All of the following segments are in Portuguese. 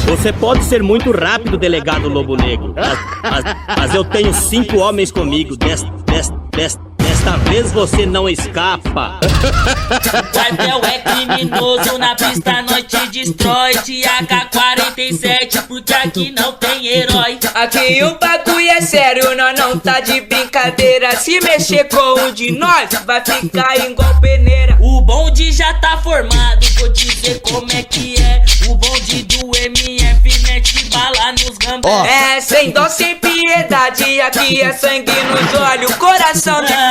Você pode ser muito rápido, delegado Lobo Negro, mas eu tenho 5 homens comigo. Desta vez você não escapa. Cartel é criminoso, na pista nós te destrói. De AK-47, porque aqui não tem herói. Aqui o bagulho é sério, nós não tá de brincadeira. Se mexer com um de nós, vai ficar igual peneira. O bonde já tá formado, vou dizer como é que é. O bonde do MF mete bala nos gambé. É, sem dó, sem piedade, aqui é sangue nos olhos, coração de fé.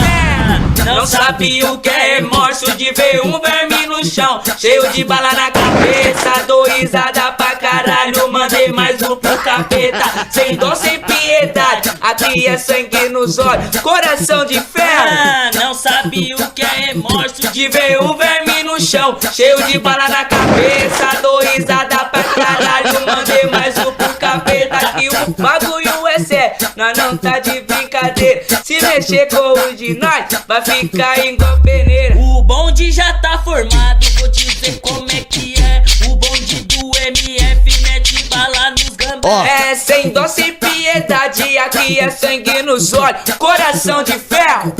Não sabe o que é remorso de ver um verme no chão, cheio de bala na cabeça. Dou risada pra caralho, mandei mais um pro capeta. Sem dó, sem piedade, aqui é sangue nos olhos, coração de ferro. Não sabe o que é remorso De ver um verme no chão, cheio de bala na cabeça. Dou risada pra caralho, mandei mais um pro capeta. Que o bagulho é sério, nós não tá de brincadeira. Se mexer com um de nós, vai ficar igual peneira. O bonde já tá formado, vou dizer como é que é. O bonde do MF mete bala nos gambé. É, sem dó, sem piedade, aqui é sangue nos olhos, coração de ferro.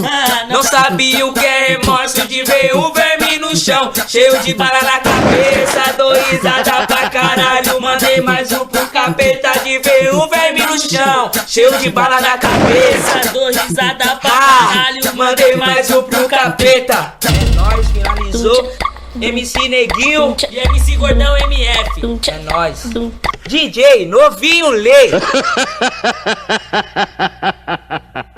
Não sabe o que é remorso de ver um verme no chão, cheio de bala na cabeça. Dou risada pra caralho, mandei mais um pro capeta. De ver um verme no chão, cheio de bala na cabeça. Dou risada pra caralho, mandei mais um pro capeta. É nóis, finalizou. MC Neguinho e MC Gordão MF. É nóis. DJ Novinho Lei.